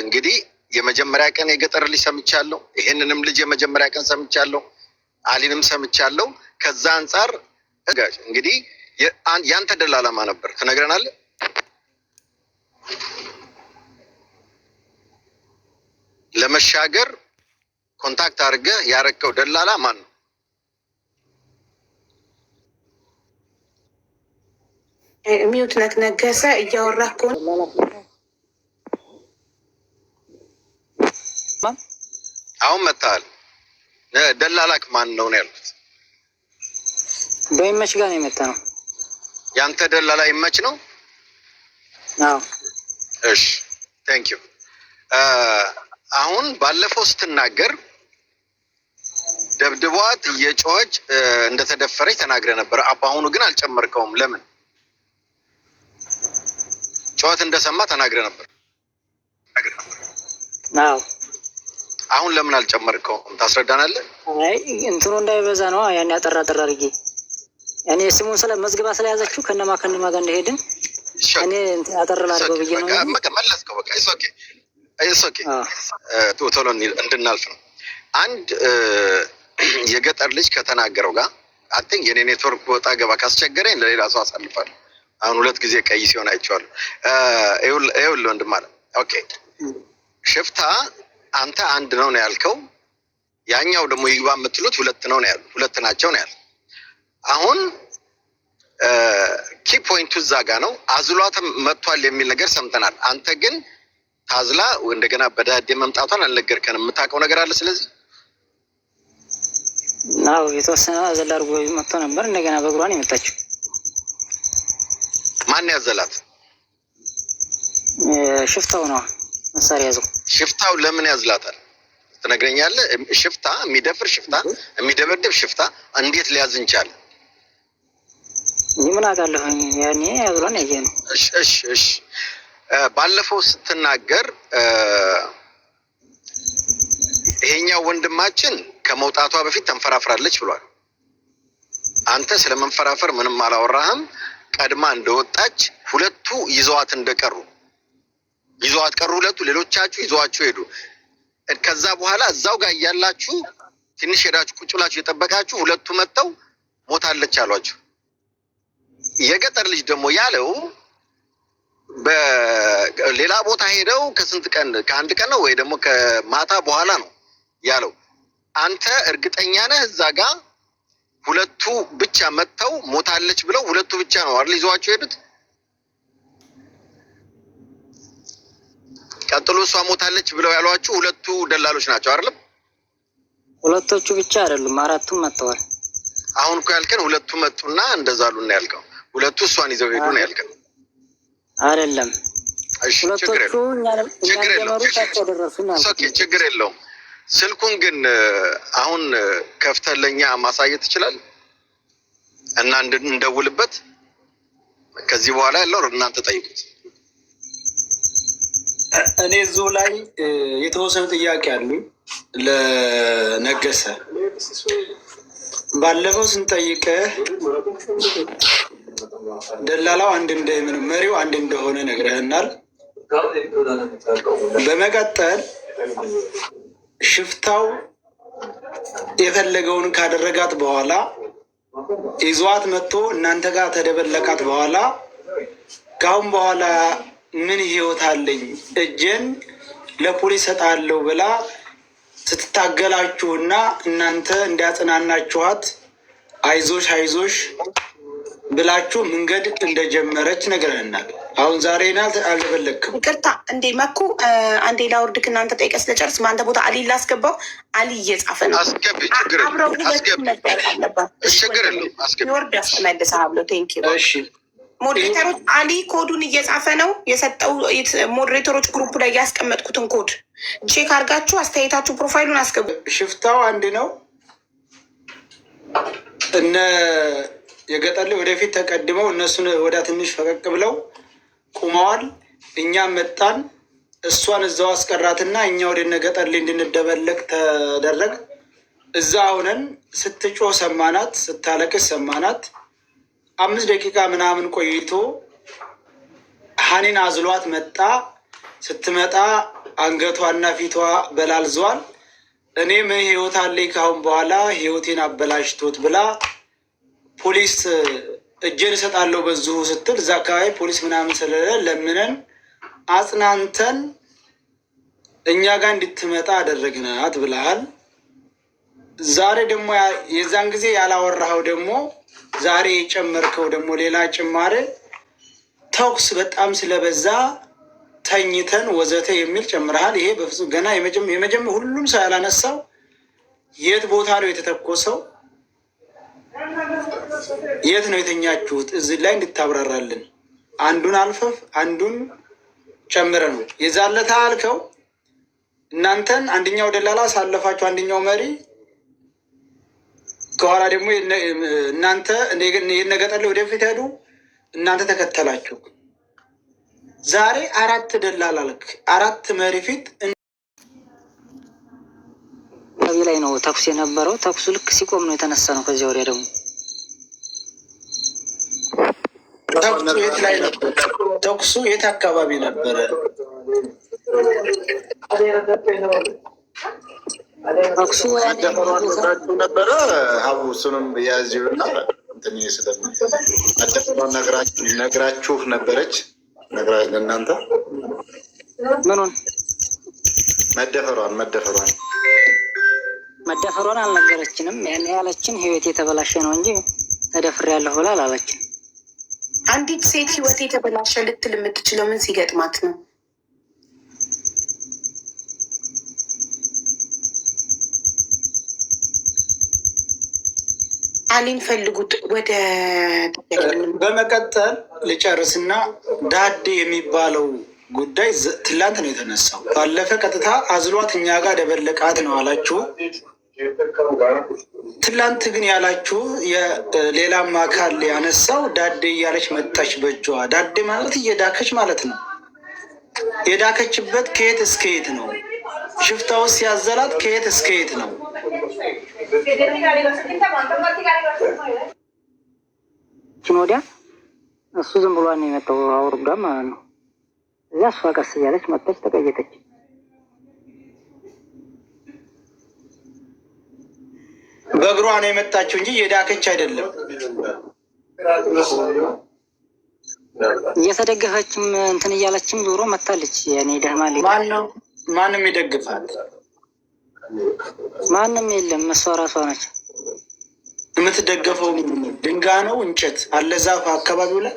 እንግዲህ የመጀመሪያ ቀን የገጠር ልጅ ሰምቻለሁ። ይሄንንም ልጅ የመጀመሪያ ቀን ሰምቻለሁ። አሊንም ሰምቻለሁ። ከዛ አንጻር እንግዲህ ያንተ ደላላማ ነበር ትነግረናለህ? ለመሻገር ኮንታክት አድርገህ ያረከው ደላላ ማን ነው? ሚውት ነክ ነገሰ እያወራህ ከሆነ አሁን መጣል ደላላክ ማን ነው ያልኩት? በይመች ጋር ነው የመጣ ነው። ያንተ ደላላ ይመች ነው? አዎ። እሺ ቴንክ ዩ። አሁን ባለፈው ስትናገር ደብድቧት እየጮኸች እንደተደፈረች ተናግረ ነበር። አሁኑ ግን አልጨመርከውም። ለምን? ጮኸት እንደሰማ ተናግረ ነበር። አዎ። አሁን ለምን አልጨመርከውም? ታስረዳናለህ? አይ እንትኑ እንዳይበዛ ነው። ያን ያጠራ አድርጌ እኔ ስሙን ስለ መዝግባ ስለያዘችው ከነማ ጋር እንደሄድን እኔ አጠራ አድርገው ብዬ ነው። መለስከው። በቃ ኢትስ ኦኬ ቶሎ እንድናልፍ ነው። አንድ የገጠር ልጅ ከተናገረው ጋር አጥኝ የኔ ኔትወርክ ወጣ ገባ ካስቸገረኝ ለሌላ ሰው አሳልፋለሁ። አሁን ሁለት ጊዜ ቀይ ሲሆን አይቼዋለሁ። ይኸውልህ ወንድም አለ። ኦኬ ሽፍታ አንተ አንድ ነው ያልከው፣ ያኛው ደግሞ ይግባ የምትሉት ሁለት ነው ያሉ፣ ሁለት ናቸው ነው ያሉ። አሁን ኪ ፖይንቱ እዛ ጋ ነው። አዝሏት መጥቷል የሚል ነገር ሰምተናል። አንተ ግን ታዝላ እንደገና በዳዴ መምጣቷን አልነገርከንም። የምታውቀው ነገር አለ? ስለዚህ ናው የተወሰነ አዘላ አድርጎ መጥቶ ነበር። እንደገና በእግሯን የመጣችው ማን ያዘላት? ሽፍታው ነው መሳሪያ ያዘው። ሽፍታው ለምን ያዝላታል ትነግረኛለህ? ሽፍታ የሚደፍር ሽፍታ የሚደበድብ ሽፍታ እንዴት ሊያዝን ቻለ? ምን አውቃለሁ። ያኔ ያዝሏን ያየ ነው። እሺ ባለፈው ስትናገር ይሄኛው ወንድማችን ከመውጣቷ በፊት ተንፈራፍራለች ብሏል። አንተ ስለመንፈራፈር ምንም አላወራህም። ቀድማ እንደወጣች ሁለቱ ይዘዋት እንደቀሩ ይዘዋት ቀሩ። ሁለቱ ሌሎቻችሁ ይዘዋችሁ ሄዱ። ከዛ በኋላ እዛው ጋር እያላችሁ ትንሽ ሄዳችሁ ቁጭ ብላችሁ የጠበቃችሁ ሁለቱ መጥተው ሞታለች አሏችሁ። የገጠር ልጅ ደግሞ ያለው በሌላ ቦታ ሄደው ከስንት ቀን ከአንድ ቀን ነው ወይ ደግሞ ከማታ በኋላ ነው ያለው። አንተ እርግጠኛ ነህ እዛ ጋር ሁለቱ ብቻ መጥተው ሞታለች ብለው ሁለቱ ብቻ ነው አይደል ይዘዋችሁ ሄዱት? ቀጥሎ እሷ ሞታለች ብለው ያሏችሁ ሁለቱ ደላሎች ናቸው አይደል? ሁለቶቹ ብቻ አይደሉም፣ አራቱም መጥተዋል። አሁን እኮ ያልከን ሁለቱ መጡና እንደዛ አሉና ያልከው ሁለቱ እሷን ይዘው ሄዱ ነው ያልከን አይደለም? እሺ ችግር የለውም። ስልኩን ግን አሁን ከፍተህ ለኛ ማሳየት ትችላለህ እና እንደውልበት። ከዚህ በኋላ ያለው እናንተ ጠይቁት። እኔ እዚሁ ላይ የተወሰኑ ጥያቄ አሉ ለነገሰ። ባለፈው ስንጠይቅህ ደላላው መሪው አንድ እንደሆነ ነግረህናል። በመቀጠል ሽፍታው የፈለገውን ካደረጋት በኋላ ይዟት መጥቶ እናንተ ጋር ተደበለቃት በኋላ ካሁን በኋላ ምን ህይወት አለኝ እጄን ለፖሊስ ሰጣለሁ ብላ ስትታገላችሁና እናንተ እንዲያጽናናችኋት አይዞሽ አይዞሽ ብላችሁ መንገድ እንደጀመረች ነግረህናል። አሁን ዛሬ ናት አልበለክም። ይቅርታ እንዴ መኩ አንዴ ላውርድክ እናንተ ጠይቀህ ስለጨርስ ማንተ ቦታ አሊ ላስገባው። አሊ እየጻፈ ነው። አስገቢ ችግር ይወርድ ያስመልሰህ ብሎ ቴንክ ዩ። እሺ ሞዴሬተሮች አሊ ኮዱን እየጻፈ ነው የሰጠው። ሞዴሬተሮች ግሩፕ ላይ ያስቀመጥኩትን ኮድ ቼክ አድርጋችሁ አስተያየታችሁ ፕሮፋይሉን አስገቡ። ሽፍታው አንድ ነው። እነ የገጠር ላይ ወደፊት ተቀድመው እነሱን ወደ ትንሽ ፈቀቅ ብለው ቁመዋል። እኛም መጣን። እሷን እዛው አስቀራትና እኛ ወደ እነ ገጠር ላይ እንድንደበለቅ ተደረግ። እዛ ሆነን ስትጮህ ሰማናት፣ ስታለቅስ ሰማናት። 5 ደቂቃ ምናምን ቆይቶ ሀኒን አዝሏት መጣ። ስትመጣ አንገቷና ፊቷ በላልዟል። እኔም ህይወት አለኝ ካሁን በኋላ ህይወቴን አበላሽቶት ብላ ፖሊስ እጄን እሰጣለሁ በዚሁ ስትል እዛ አካባቢ ፖሊስ ምናምን ስለሌለ ለምነን አጽናንተን እኛ ጋር እንድትመጣ አደረግናት ብለሃል። ዛሬ ደግሞ የዛን ጊዜ ያላወራኸው ደግሞ ዛሬ የጨመርከው ደግሞ ሌላ ጭማሬ ተኩስ በጣም ስለበዛ ተኝተን ወዘተ የሚል ጨምረሃል። ይሄ በፍጹም ገና ሁሉም ሰው ያላነሳው የት ቦታ ነው የተተኮሰው? የት ነው የተኛችሁት? እዚህ ላይ እንድታብራራልን። አንዱን አልፈፍ አንዱን ጨምረ ነው የዛለታ አልከው። እናንተን አንደኛው ደላላ ሳለፋችሁ፣ አንደኛው መሪ ከኋላ ደግሞ እናንተ የነገጠለ ወደፊት ሄዱ፣ እናንተ ተከተላችሁ። ዛሬ 4 ደላላ አልክ፣ 4 መሪ ፊት ከዚህ ላይ ነው ተኩስ የነበረው። ተኩሱ ልክ ሲቆም ነው የተነሳ ነው። ከዚያ ወዲያ ደግሞ ተኩሱ የት ላይ ነበር? ተኩሱ የት አካባቢ ነበረ? ተኩሱ ነበረ ሀቡ እሱንም የያዝና ነግራችሁ ነበረች። ለእናንተ ምኑን መደፈሯን አልነገረችንም። ያን ያለችን ህይወት የተበላሸ ነው እንጂ ተደፍሬያለሁ ብላ አላለችን። አንዲት ሴት ህይወት የተበላሸ ልትል የምትችለው ምን ሲገጥማት ነው? አሊን ፈልጉት። ወደ በመቀጠል ልጨርስና ዳዴ የሚባለው ጉዳይ ትላንት ነው የተነሳው። ባለፈ ቀጥታ አዝሏት እኛ ጋር ደበለቃት ነው አላችሁ። ትላንት ግን ያላችሁ የሌላም አካል ያነሳው ዳዴ እያለች መጣች በእጇ። ዳዴ ማለት እየዳከች ማለት ነው። የዳከችበት ከየት እስከ የት ነው? ሽፍታውስ ያዘላት ከየት እስከ የት ነው? ወዲያ እሱ ዝም ብሏ ነው የመጣው አውርዳ ማለት ነው። እዚያ እሷ ቀስ እያለች መጣች፣ ተቀየጠች። በእግሯ ነው የመጣችው እንጂ የዳከች አይደለም። እየተደገፈችም እንትን እያለችም ዞሮ መታለች። ያኔ ደህማል ማንም ይደግፋል? ማንም የለም። እሷ ራሷ ነች የምትደገፈው። ድንጋይ ነው እንጨት አለ ዛፍ አካባቢው ላይ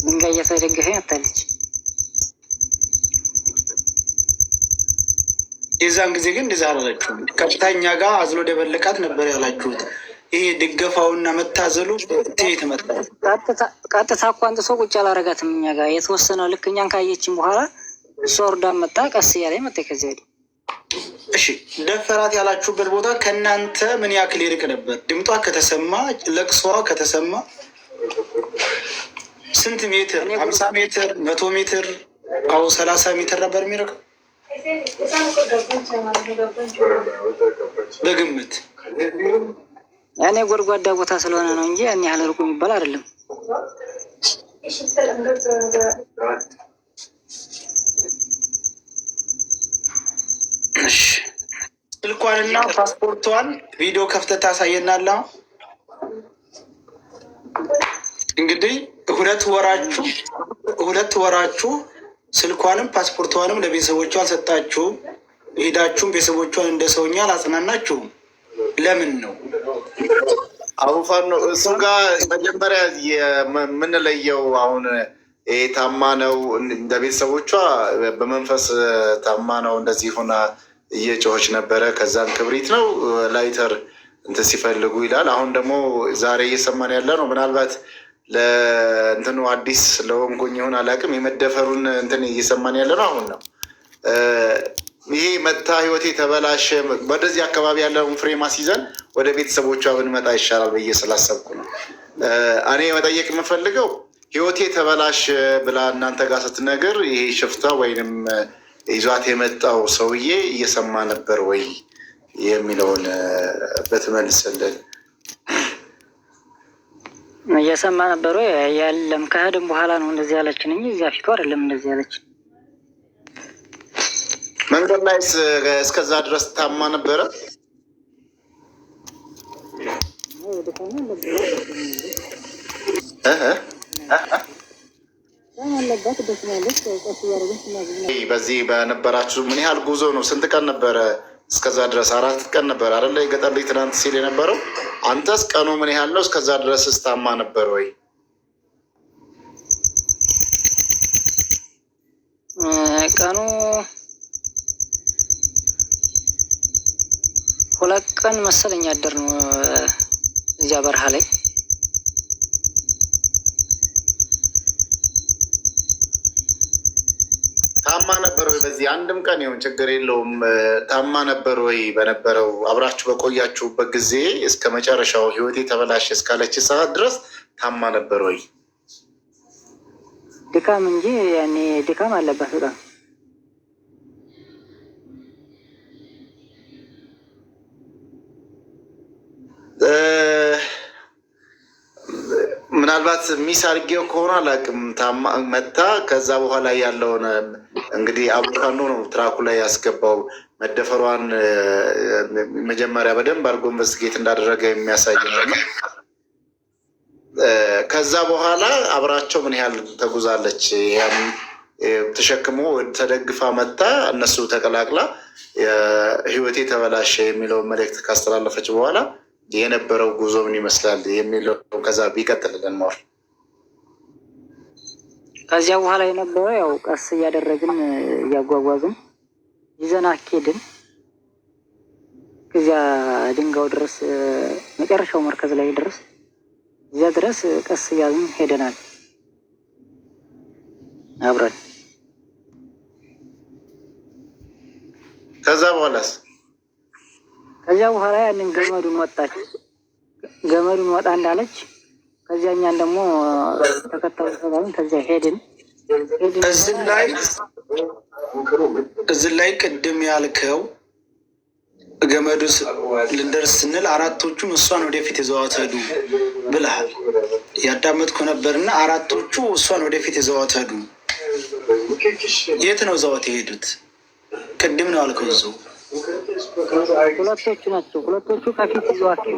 ድንጋይ እየተደገፈ መታለች። የዛን ጊዜ ግን እንደዛ አላላችሁም። ቀጥታኛ ጋር አዝሎ ደበለቃት ነበር ያላችሁት። ይሄ ድገፋውና መታዘሉ ትሄት መጣ። ቀጥታ እኮ አንተ ሰው ቁጭ አላረጋትም። እኛ ጋር የተወሰነው ልክ እኛን ካየችን በኋላ እሷ ወርዳ መጣ፣ ቀስ እያለ መጣ። ከዚያ ወዲህ እሺ፣ ደፈራት ያላችሁበት ቦታ ከእናንተ ምን ያክል ይርቅ ነበር? ድምጧ ከተሰማ ለቅሷ ከተሰማ ስንት ሜትር? 50 ሜትር፣ 100 ሜትር፣ 30 ሜትር ነበር የሚርቀው በግምት? ያኔ ጎድጓዳ ቦታ ስለሆነ ነው እንጂ ያን ያህል ርቁ የሚባል አይደለም። ስልኳንና ፓስፖርቷን ቪዲዮ ከፍተህ ታሳየናለህ። እንግዲህ ሁለት ወራችሁ ስልኳንም ፓስፖርቷንም ለቤተሰቦቿ አልሰጣችሁም። ሄዳችሁም ቤተሰቦቿን እንደ ሰውኛ አላጽናናችሁም። ለምን ነው? አቡፋን ነው እሱ ጋር መጀመሪያ የምንለየው። አሁን ታማ ነው እንደ ቤተሰቦቿ በመንፈስ ታማ ነው እንደዚህ ሆና እየጮኸች ነበረ። ከዛም ክብሪት ነው ላይተር እንትን ሲፈልጉ ይላል። አሁን ደግሞ ዛሬ እየሰማን ያለ ነው። ምናልባት ለእንትኑ አዲስ ለሆንኩኝ ይሆን አላውቅም። የመደፈሩን እንትን እየሰማን ያለ ነው አሁን ነው። ይሄ መታ ህይወቴ ተበላሸ። ወደዚህ አካባቢ ያለውን ፍሬም አስይዘን ወደ ቤተሰቦቿ ብንመጣ ይሻላል ብዬ ስላሰብኩ ነው። እኔ መጠየቅ የምፈልገው ህይወቴ ተበላሸ ብላ እናንተ ጋር ስትነግር ይሄ ሽፍታ ወይንም ይዟት የመጣው ሰውዬ እየሰማ ነበር ወይ የሚለውን በትመልስልን። እየሰማ ነበሩ ያለም ከሄድን በኋላ ነው እንደዚህ ያለችን እንጂ እዚያ ፊቱ አይደለም እንደዚህ ያለችን። መንገድ ላይ እስከዛ ድረስ ታማ ነበረ። በዚህ በነበራችሁ ምን ያህል ጉዞ ነው? ስንት ቀን ነበረ? እስከዛ ድረስ 4 ቀን ነበር አይደለ? የገጠር ልጅ ትናንት ሲል የነበረው አንተስ ቀኑ ምን ያህል ነው? እስከዛ ድረስ ስታማ ነበር ወይ? ቀኑ 2 ቀን መሰለኝ አደር ነው እዚያ በረሃ ላይ። ታማ ነበር ወይ? በዚህ አንድም ቀን ይሁን ችግር የለውም። ታማ ነበር ወይ? በነበረው አብራችሁ በቆያችሁበት ጊዜ እስከ መጨረሻው ህይወቴ ተበላሸ እስካለች ሰዓት ድረስ ታማ ነበር ወይ? ድካም እንጂ ያኔ ድካም አለባት በጣም። ምናልባት ሚስ አድርጌው ከሆነ አላውቅም። ታማ መታ ከዛ በኋላ ያለውን እንግዲህ አቡካኖ ነው ትራኩ ላይ ያስገባው። መደፈሯን መጀመሪያ በደንብ አድርጎ ኢንቨስቲጌት እንዳደረገ የሚያሳይ ነው። ከዛ በኋላ አብራቸው ምን ያህል ተጉዛለች? ያም ተሸክሞ ተደግፋ መታ እነሱ ተቀላቅላ ህይወቴ ተበላሸ የሚለውን መልእክት ካስተላለፈች በኋላ የነበረው ጉዞ ምን ይመስላል የሚለው ከዛ ቢቀጥልልን ማር። ከዚያ በኋላ የነበረው ያው ቀስ እያደረግን እያጓጓዝን ይዘን አኬድን። ከዚያ ድንጋው ድረስ መጨረሻው መርከዝ ላይ ድረስ እዚያ ድረስ ቀስ እያልን ሄደናል አብረን። ከዛ በኋላስ? ከዚያ በኋላ ያንን ገመዱን ወጣች። ገመዱን ወጣ እንዳለች ከዚያ እኛን ደግሞ ተከታዩ ሰባልን ከዚያ ሄድን። እዚህ ላይ ቅድም ያልከው ገመዱ ልንደርስ ስንል አራቶቹን እሷን ወደፊት ይዘዋት ሄዱ ብለሃል። ያዳመጥኩ ነበርና አራቶቹ እሷን ወደፊት ይዘዋት ሄዱ። የት ነው ዘዋት የሄዱት? ቅድም ነው ያልከው እዛው። ሁለቶቹ ናቸው። ሁለቶቹ ከፊት ይዘዋቸው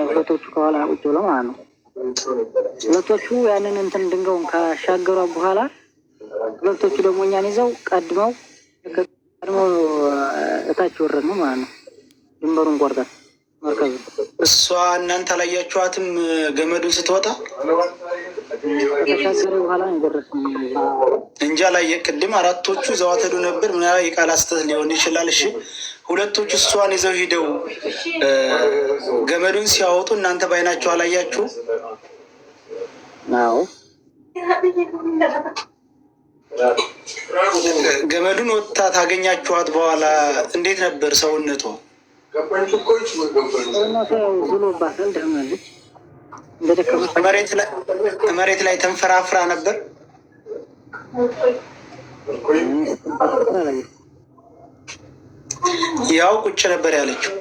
ሁለቶቹ ከኋላ ቁጭ ብለው ማለት ነው። ሁለቶቹ ያንን እንትን ድንጋዩን ካሻገሯ በኋላ ሁለቶቹ ደግሞ እኛን ይዘው ቀድመው እታች ወረድን ማለት ነው። ድንበሩን ቆርጠን መርከዙ። እሷ እናንተ አላያችኋትም? ገመዱን ስትወጣ ከተሻገረ በኋላ የደረስን እንጃ ላይ ቅድም አራቶቹ ዘዋት ሄዱ ነበር። ምናምን የቃል አስተት ሊሆን ይችላል። እሺ ሁለቶቹ እሷን ይዘው ሂደው ገመዱን ሲያወጡ እናንተ ባይናችሁ አላያችሁ? አዎ። ገመዱን ወጥታ ታገኛችኋት በኋላ እንዴት ነበር ሰውነቷ? ዝሎባታል፣ ደህናለች። መሬት ላይ ተንፈራፍራ ነበር። ያው ቁጭ ነበር ያለችው።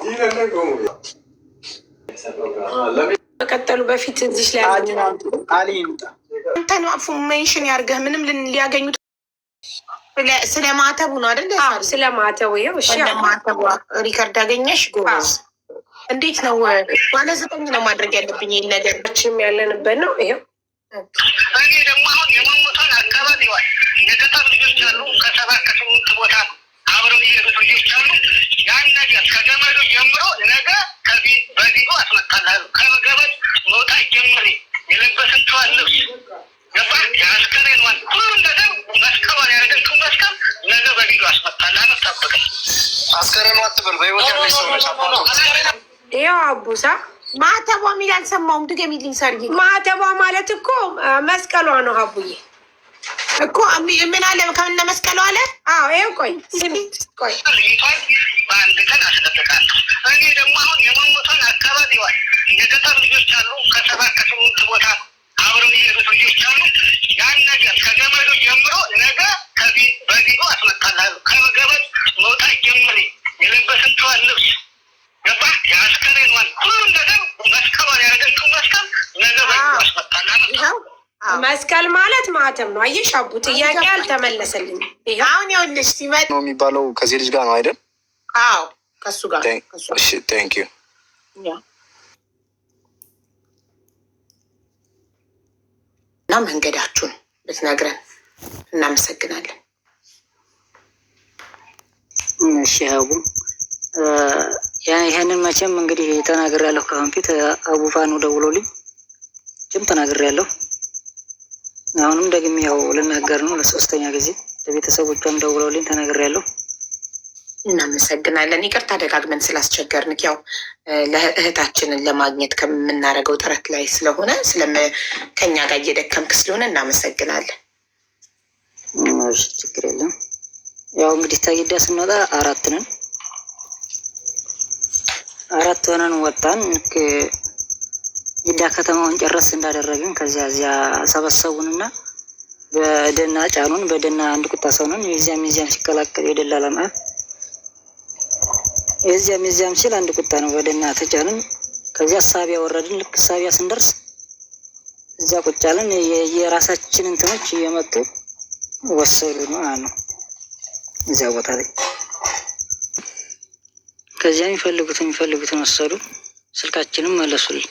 በቀጠሉ በፊት እዚህ ላይ አሊ ይምጣ አንተን አፉ ሜንሽን ያርገህ ምንም ሊያገኙት ስለ ማተቡ ነው አይደል? ስለ ማተቡ ይኸው። እሺ ማተቡ ሪከርድ አገኘሽ? ጎበዝ። እንዴት ነው? ባለ 9 ነው ማድረግ ያለብኝ ይሄን ነገር ችም ያለንበት ነው። ይኸው እኔ ደግሞ አሁን የመሞቷን አካባቢ ዋል የገጠር ልጆች አሉ። ከ7 ከ8 ቦታ አብረው የሄዱት ልጆች አሉ። ያን ነገር ከገመዱ ጀምሮ ነገ በቪዲዮ አስመጣልሃለሁ። ከገመድ መውጣት ጀምሬ የለበሰችዋን ልብስ ገባ የአስከሬኗን ሁሉ ነገር መስቀሏን ያደረገችው መስቀል ነገ በቪዲዮ አስመጣልሃለሁ። ጠብቀኝ። አስከሬኗ አትበል በህይወት ያለች ሰዎች ይኸው አቡሳ ማተቧ የሚል አልሰማሁም። ድገሚልኝ ሰርጊ። ማተቧ ማለት እኮ መስቀሏ ነው አቡዬ እኮ ምን አለ ከእነ መስቀሏ አለ። አዎ ይኸው ቆይ ቆይ ልጅቷን በአንድ ቀን አስለቅቃለሁ። እኔ ደግሞ አሁን የመሞቷን አካባቢ ዋል የገጠር ልጆች አሉ። ከ7 ከ8 ቦታ አብረው የሄዱት ልጆች አሉ። ያን ነገር ከገመዱ ጀምሮ ነገ በቪዲዮ አስመጣልሃለሁ። ከገመድ መውጣት ጀምሬ የለበሰችዋን ልብስ ገባ የአስከሬኗን ሁሉ ነገር መስቀሏን ያደረገችው መስቀል ነገ በቪዲዮ ማህተም ነው። አየሽ አቡ ጥያቄ አልተመለሰልኝም። አሁን ይኸውልሽ ሲመጣ ነው የሚባለው ከዚህ ልጅ ጋር ነው አይደል? አዎ ከሱ ጋር። እሺ ቴንክ ዩ። እና መንገዳችሁን ብትነግረን እናመሰግናለን። እሺ አቡ ይህንን መቼም እንግዲህ ተናግሬያለሁ። ከአሁን ፊት አቡ ፋኑ ደውሎልኝ ተናግሬያለሁ። አሁንም ደግሜ ያው ልናገር ነው ለሶስተኛ ጊዜ። ለቤተሰቦቿም ደውሎልኝ ተናግሬያለሁ። እናመሰግናለን። ይቅርታ ደጋግመን ስላስቸገርንክ ያው ለእህታችንን ለማግኘት ከምናደርገው ጥረት ላይ ስለሆነ ከኛ ጋር እየደከምክ ስለሆነ እናመሰግናለን። እሺ ችግር የለም። ያው እንግዲህ ታይዳ ስንወጣ 4 ነን። 4 ሆነን ወጣን። ይዳ ከተማውን ጨረስ እንዳደረግን ከዚያ ሰበሰቡንና በደና ጫኑን። በደና አንድ ቁጣ ሰው ነን። የዚያም ሲቀላቀል የደላላ ማለት የዚያም ሲል አንድ ቁጣ ነው። በደና ተጫንን። ከዚያ ሳቢያ ወረድን። ልክ ሳቢያ ስንደርስ እዚያ ቁጭ አለን። የራሳችን እንትኖች እየመጡ ወሰዱ ነው እዚያ ቦታ ላይ። ከዚያ የሚፈልጉትን ወሰዱ። ስልካችንም መለሱልን።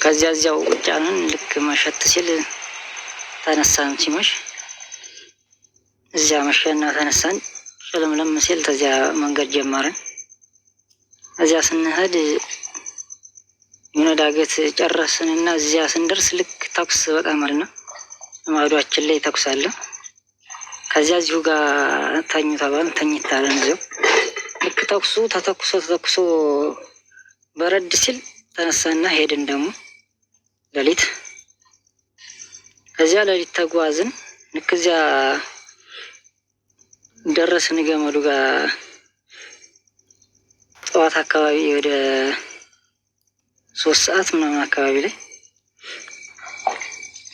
ከዚያ እዚያው ቁጭ አለን። ልክ መሸት ሲል ተነሳን። ሲመሽ እዚያ መሸና ተነሳን። ጨለምለም ሲል ተዚያ መንገድ ጀመርን። እዚያ ስንሄድ የሆነ ዳገት ጨረስንና እዚያ ስንደርስ ልክ ተኩስ በቃ ማለት ነው። ማዕዷችን ላይ ተኩስ አለ። ከዚያ እዚሁ ጋር ተኙ ተባልን። ተኝታለን እዚያው። ልክ ተተኩሶ በረድ ሲል ተነሳና ሄድን ደግሞ ሌሊት። ከዚያ ሌሊት ተጓዝን። ልክ እዚያ ደረስን ገመዱ ጋር ጠዋት አካባቢ ወደ 3 ሰዓት ምናምን አካባቢ ላይ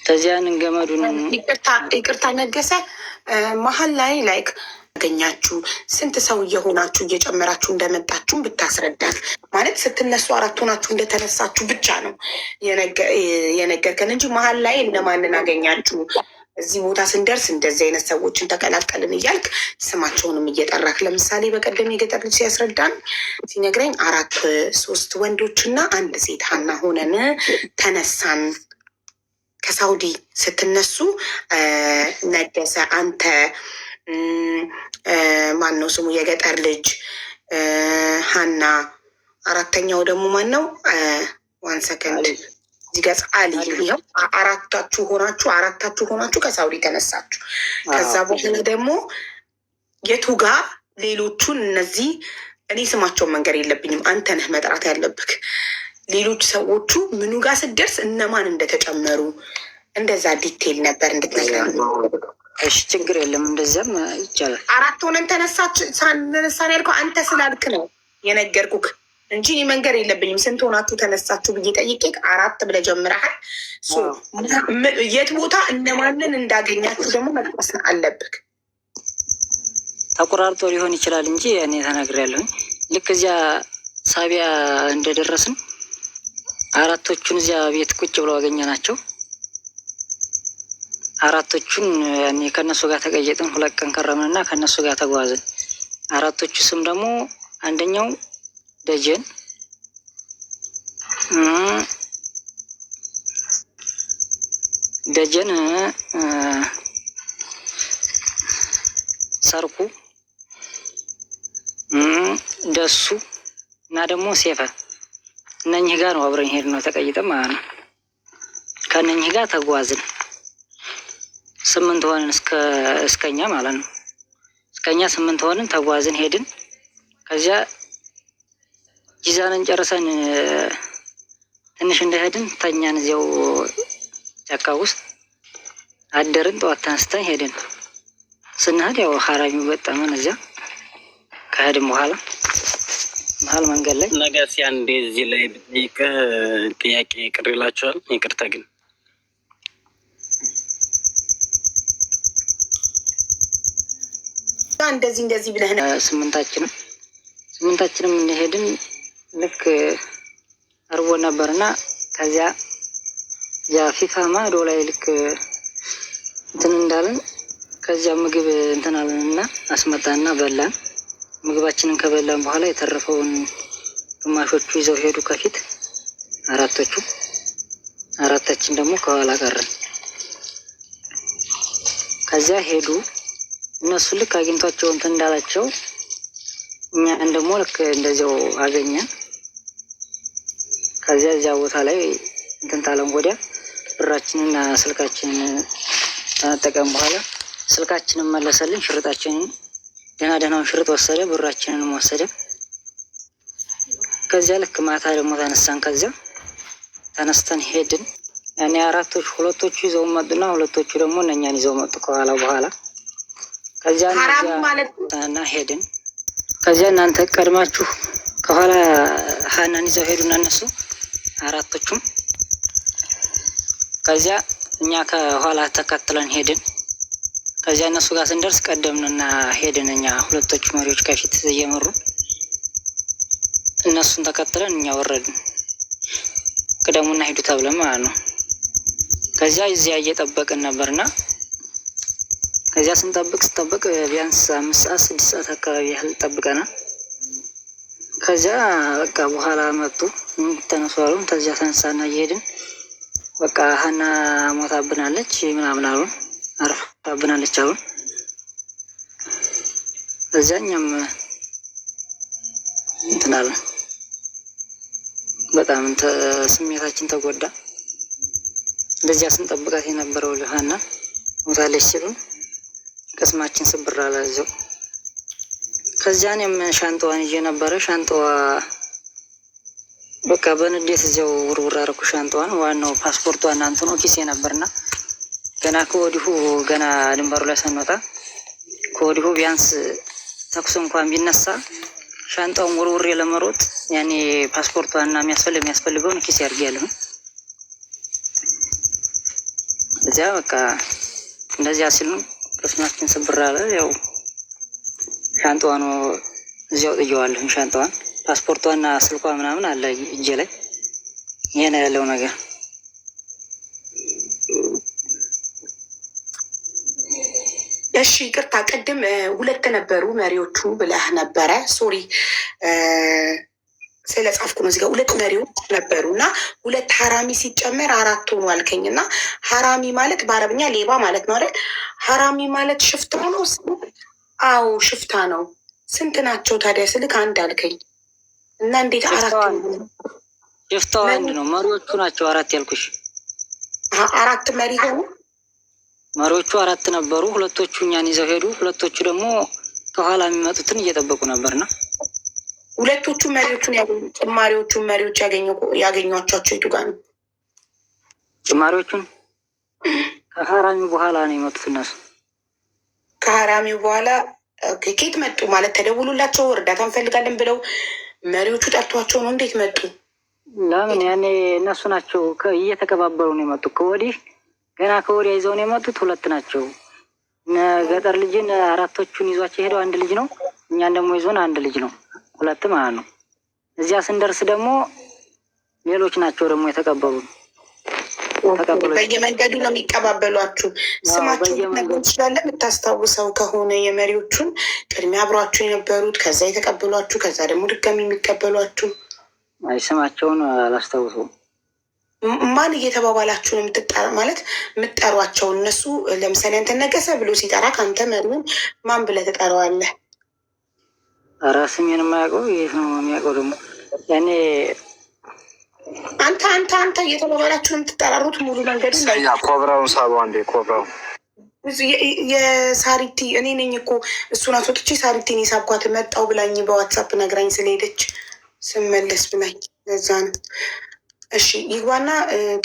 ተዚያን ገመዱን ይቅርታ ነገሰ መሀል ላይ ላይክ ያገኛችሁ ስንት ሰው እየሆናችሁ እየጨመራችሁ እንደመጣችሁ ብታስረዳት። ማለት ስትነሱ 4 ሆናችሁ እንደተነሳችሁ ብቻ ነው የነገርከን እንጂ መሀል ላይ እነማንን አገኛችሁ፣ እዚህ ቦታ ስንደርስ እንደዚህ አይነት ሰዎችን ተቀላቀልን እያልክ ስማቸውንም እየጠራክ። ለምሳሌ በቀደም የገጠር ልጅ ሲያስረዳን ሲነግረኝ 3 ወንዶችና 1 ሴት ሀና ሆነን ተነሳን። ከሳውዲ ስትነሱ ነገሰ፣ አንተ ማን ነው ስሙ የገጠር ልጅ ሀና፣ 4ኛው ደግሞ ማን ነው? 1 ሰከንድ እዚህ ጋር አሊ። ይኸው 4ታችሁ ሆናችሁ ከሳውዲ ተነሳችሁ። ከዛ በኋላ ደግሞ የቱ ጋር ሌሎቹን እነዚህ እኔ ስማቸውን መንገር የለብኝም አንተ ነህ መጥራት ያለብክ። ሌሎች ሰዎቹ ምኑ ጋር ስትደርስ እነማን እንደተጨመሩ እንደዛ ዲቴይል ነበር እንድትነግረን። እሺ ችግር የለም እንደዚያም ይቻላል። 4 ሆነን ተነሳን ያልከው አንተ ስላልክ ነው የነገርኩክ እንጂ እኔ መንገር የለብኝም። ስንት ሆናችሁ ተነሳችሁ ብዬ ጠይቄ 4 ብለህ ጀምረሃል። የት ቦታ እነማንን እንዳገኛችሁ ደግሞ መጥቀስ አለብክ። ተቆራርጦ ሊሆን ይችላል እንጂ እኔ ተናግሬያለሁኝ። ልክ እዚያ ሳቢያ እንደደረስን 4ቶቹን እዚያ ቤት ቁጭ ብለው አገኘናቸው። 4ቶቹን ያኔ ከነሱ ጋር ተቀየጥን። 2 ቀን ከረምንና ከነሱ ጋር ተጓዝን። 4ቶቹ ስም ደግሞ አንደኛው ደጀን፣ ሰርኩ፣ ደሱ እና ደግሞ ሴፈ። እነኚህ ጋር ነው አብረን ሄድ ነው ተቀይጠን ማለት ነው። ከእነኚህ ጋር ተጓዝን 8 ሆነን እስከኛ ማለት ነው። እስከኛ 8 ሆነን ተጓዝን ሄድን። ከዚያ ጂዛንን ጨርሰን ትንሽ እንደሄድን ተኛን እዚያው ጫካ ውስጥ አደርን። ጠዋት ተነስተን ሄድን። ስንሄድ ያው ሀራሚ በጣመን እዚያ ከሄድን በኋላ መሀል መንገድ ላይ ነገር ሲያንዴ እዚህ ላይ ብጠይቅ ጥያቄ ቅር ይላቸዋል። ይቅርታ ግን እንደዚህ ብለህ ነው። ስምንታችንም እንደሄድን ልክ አርቦ ነበርና ከዚያ ያ ፊፋ ማዶ ላይ ልክ እንትን እንዳለን ከዚያ ምግብ እንትን አለንና አስመጣና በላን። ምግባችንን ከበላን በኋላ የተረፈውን ግማሾቹ ይዘው ሄዱ ከፊት አራታችን ደግሞ ከኋላ ቀረን። ከዚያ ሄዱ እነሱ ልክ አግኝቷቸው እንትን እንዳላቸው እኛን ደግሞ ልክ እንደዚያው አገኘን። ከዚያ እዚያ ቦታ ላይ እንትን ታለን ወዲያ ብራችንና ስልካችንን ተጠቀም በኋላ ስልካችንን መለሰልን፣ ሽርጣችንን ደህናውን ሽርጥ ወሰደ፣ ብራችንንም ወሰደ። ከዚያ ልክ ማታ ደግሞ ተነሳን። ከዚያ ተነስተን ሄድን። ያኔ ሁለቶቹ ይዘው መጡና ሁለቶቹ ደግሞ እነኛን ይዘው መጡ ከኋላ በኋላ። ከዚያ እና ሄድን። ከዚያ እናንተ ቀድማችሁ ከኋላ ሀናን ይዘው ሄዱና እነሱ አራቶቹም። ከዚያ እኛ ከኋላ ተከትለን ሄድን። ከዚያ እነሱ ጋር ስንደርስ ቀደምንና ሄድን። እኛ ሁለቶቹ መሪዎች ከፊት እየመሩን እነሱን ተከትለን እኛ ወረድን። ቅደሙና ሂዱ ተብለን ማለት ነው። ከዚያ እዚያ እየጠበቅን ነበርና ከዚያ ስንጠብቅ ቢያንስ 5 ሰዓት 6 ሰዓት አካባቢ ያህል ጠብቀናል። ከዚያ በቃ በኋላ መጡ ተነሱ አሉን። ከዚያ ተነሳና እየሄድን በቃ ሀና ሞታብናለች ምናምን አሉን፣ አርፋብናለች አሉን። ከዚያ እኛም እንትን አለን፣ በጣም ስሜታችን ተጎዳ። እንደዚያ ስንጠብቃት የነበረው ሀና ሞታለች ሲሉን ቅስማችን ስብር አለ እዚያው። ከዚያ እኔም ሻንጣዋን ይዤ ነበረ። ሻንጣዋ በቃ በንዴት እዚያው ውርውር አደረኩ ሻንጣዋን። ዋናው ፓስፖርቷና እንትኑ ኪሴ ነበርና ገና ከወዲሁ ገና ድንበሩ ላይ ሳንወጣ ከወዲሁ ቢያንስ ተኩስ እንኳን ቢነሳ ሻንጣውን ውርውሬ ለመሮጥ ያኔ ፓስፖርቷና የሚያስፈልገውን ኪሴ አድርጌያለሁ። እዚያ በቃ እንደዚያ ሲሉን ቅስማችን ስብር አለ። ያው ሻንጣዋን እዚያው ጥየዋለሁ። ሻንጣዋን ፓስፖርቷና ስልኳ ምናምን አለ እጄ ላይ። ይሄ ነው ያለው ነገር። እሺ ይቅርታ፣ ቅድም 2 ነበሩ መሪዎቹ ብለህ ነበረ። ሶሪ ስለ ጻፍኩ ነው። እዚጋ 2 መሪዎች ነበሩ እና 2 ሀራሚ ሲጨመር 4 ሆኑ አልከኝ። እና ሀራሚ ማለት በአረብኛ ሌባ ማለት ነው አይደል? ሀራሚ ማለት ሽፍታ ነው። አዎ ሽፍታ ነው። ስንት ናቸው ታዲያ ስልክ? 1 አልከኝ እና እንዴት 4? ሽፍታው 1 ነው። መሪዎቹ ናቸው 4 ያልኩሽ። 4 መሪ ሆኑ። መሪዎቹ 4 ነበሩ። 2ቶቹ እኛን ይዘው ሄዱ። 2ቶቹ ደግሞ ከኋላ የሚመጡትን እየጠበቁ ነበርና 2ቶቹ መሪዎቹን ጭማሪዎቹን መሪዎች ያገኟቸው የቱ ጋር ነው? ጭማሪዎቹን ከሀራሚው በኋላ ነው የመጡት እነሱ። ከሀራሚው በኋላ ከየት መጡ ማለት ተደውሉላቸው እርዳታ እንፈልጋለን ብለው መሪዎቹ ጠርቷቸው ነው? እንዴት መጡ? ለምን ያኔ እነሱ ናቸው እየተቀባበሉ ነው የመጡ። ከወዲህ ገና ከወዲያ ይዘው ነው የመጡት። 2 ናቸው። ገጠር ልጅን 4ቶቹን ይዟቸው ሄደው 1 ልጅ ነው። እኛን ደግሞ ይዞን 1 ልጅ ነው፣ 2 ማለት ነው። እዚያ ስንደርስ ደግሞ ሌሎች ናቸው ደግሞ የተቀበሉ። በየመንገዱ ነው የሚቀባበሏችሁ። ስማችሁ ነገር ትችላለህ? የምታስታውሰው ከሆነ የመሪዎቹን ቅድሚያ አብሯችሁ የነበሩት ከዛ የተቀበሏችሁ ከዛ ደግሞ ድጋሚ የሚቀበሏችሁ? አይ ስማቸውን አላስታውሰውም። ማን እየተባባላችሁ ነው ማለት የምትጠሯቸው? እነሱ ለምሳሌ አንተ ነገሰ ብሎ ሲጠራ ከአንተ መሪውን ማን ብለህ ትጠራዋለህ? ኧረ ስሜን የማያውቀው የት ነው የሚያውቀው? ደግሞ ያኔ አንተ እየተባባላችሁ ነው የምትጠራሩት ሙሉ መንገዱ ላይ። ኮብራውን ሳበው አንዴ። ኮብራው የሳሪቲ እኔ ነኝ እኮ እሱን አስወጥቼ ሳሪቲን የሳብኳት መጣው ብላኝ በዋትሳፕ ነግራኝ ስለሄደች ስመለስ ብላኝ ለዛ ነው። እሺ ይግባና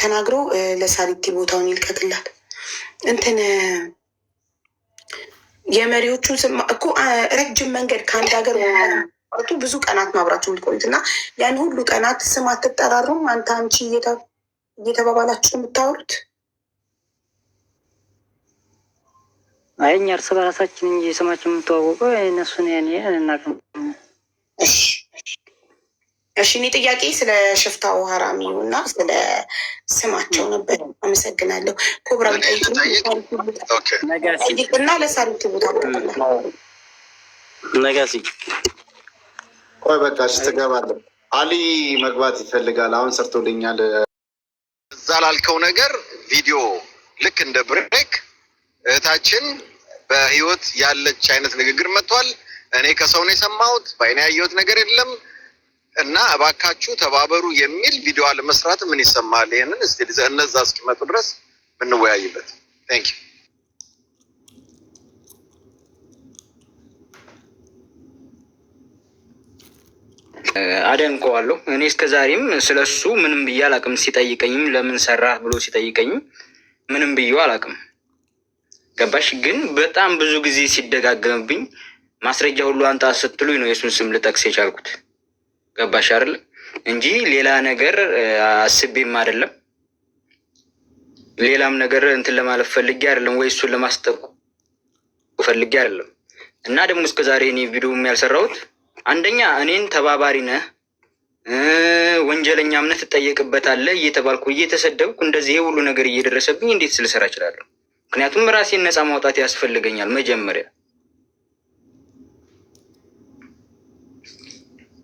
ተናግሮ ለሳሪቲ ቦታውን ይልቀቅላት። እንትን የመሪዎቹ ስም እኮ ረጅም መንገድ ከአንድ ሀገር ብዙ ቀናት ማብራችሁ የምትቆዩት እና ያን ሁሉ ቀናት ስም አትጠራሩም? አንቺ እየተባባላችሁ የምታወሩት? አይ እኛ እርስ በራሳችን እንጂ ስማችን የምትዋወቀው እነሱን ያኔ እናቅም። እሺ እሺ እኔ ጥያቄ ስለ ሽፍታው ሀራሚው እና ስለ ስማቸው ነበር። አመሰግናለሁ። ኮብራ ጠይቅና ለሳሪት ቦታ ነጋሲ ቆይ በቃ ትገባለህ። አሊ መግባት ይፈልጋል። አሁን ሰርቶልኛል። እዛ ላልከው ነገር ቪዲዮ ልክ እንደ ብሬክ እህታችን በህይወት ያለች አይነት ንግግር መጥቷል። እኔ ከሰው ነው የሰማሁት፣ በአይኔ ያየሁት ነገር የለም እና እባካችሁ ተባበሩ የሚል ቪዲዮ አለመስራት ምን ይሰማል? ይሄንን እስቲ እነዛ እስኪመጡ ድረስ ብንወያይበት። ቴንክ ዩ። አደንቀዋለሁ። እኔ እስከዛሬም ስለሱ ምንም ብዬ አላቅም። ሲጠይቀኝም ለምን ሰራህ ብሎ ሲጠይቀኝም ምንም ብዬው አላቅም። ገባሽ? ግን በጣም ብዙ ጊዜ ሲደጋገምብኝ ማስረጃ ሁሉ አንጣ ስትሉኝ ነው የሱን ስም ልጠቅስ የቻልኩት። ገባሽ አይደለ? እንጂ ሌላ ነገር አስቤም አይደለም። ሌላም ነገር እንትን ለማለት ፈልጌ አይደለም፣ ወይ እሱን ለማስጠቁ ፈልጌ አይደለም። እና ደግሞ እስከዛሬ እኔ ቪዲዮም ያልሰራሁት አንደኛ እኔን ተባባሪ ነህ፣ ወንጀለኛ እምነት ትጠየቅበታለህ እየተባልኩ እየተሰደብኩ እንደዚህ ይሄ ሁሉ ነገር እየደረሰብኝ እንዴት ስልሰራ እችላለሁ? ምክንያቱም ራሴን ነፃ ማውጣት ያስፈልገኛል መጀመሪያ።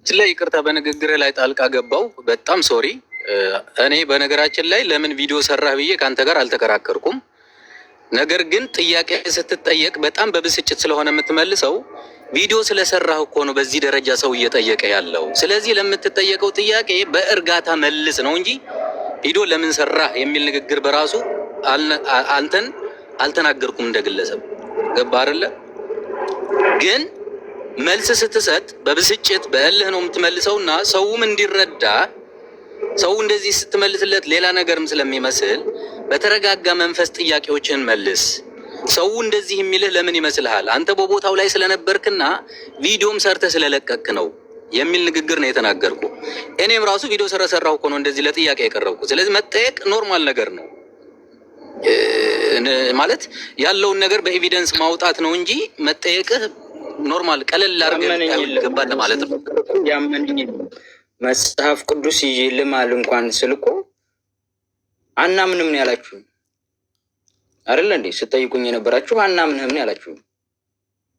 ስለ ይቅርታ በንግግር ላይ ጣልቃ ገባው፣ በጣም ሶሪ። እኔ በነገራችን ላይ ለምን ቪዲዮ ሰራህ ብዬ ከአንተ ጋር አልተከራከርኩም። ነገር ግን ጥያቄ ስትጠየቅ በጣም በብስጭት ስለሆነ የምትመልሰው ቪዲዮ ስለሰራህ እኮ ነው በዚህ ደረጃ ሰው እየጠየቀ ያለው። ስለዚህ ለምትጠየቀው ጥያቄ በእርጋታ መልስ ነው እንጂ ቪዲዮ ለምን ሰራህ የሚል ንግግር በራሱ አንተን አልተናገርኩም እንደግለሰብ። ገባህ አይደለ? ግን መልስ ስትሰጥ በብስጭት በእልህ ነው የምትመልሰውና ሰውም እንዲረዳ ሰው እንደዚህ ስትመልስለት ሌላ ነገርም ስለሚመስል በተረጋጋ መንፈስ ጥያቄዎችን መልስ። ሰው እንደዚህ የሚልህ ለምን ይመስልሃል? አንተ በቦታው ላይ ስለነበርክና ቪዲዮም ሰርተህ ስለለቀክ ነው የሚል ንግግር ነው የተናገርኩ። እኔም ራሱ ቪዲዮ ሰራሁ እኮ ነው እንደዚህ ለጥያቄ የቀረብኩ። ስለዚህ መጠየቅ ኖርማል ነገር ነው ማለት ያለውን ነገር በኤቪደንስ ማውጣት ነው እንጂ መጠየቅህ ኖርማል ቀለል አድርገህ ይገባል ማለት ነው። ያመነኝ መጽሐፍ ቅዱስ ይልማል እንኳን ስልኮ አናምንም ነው ያላችሁ አይደል እንዴ? ስጠይቁኝ የነበራችሁ አናምንህም ነው ያላችሁ።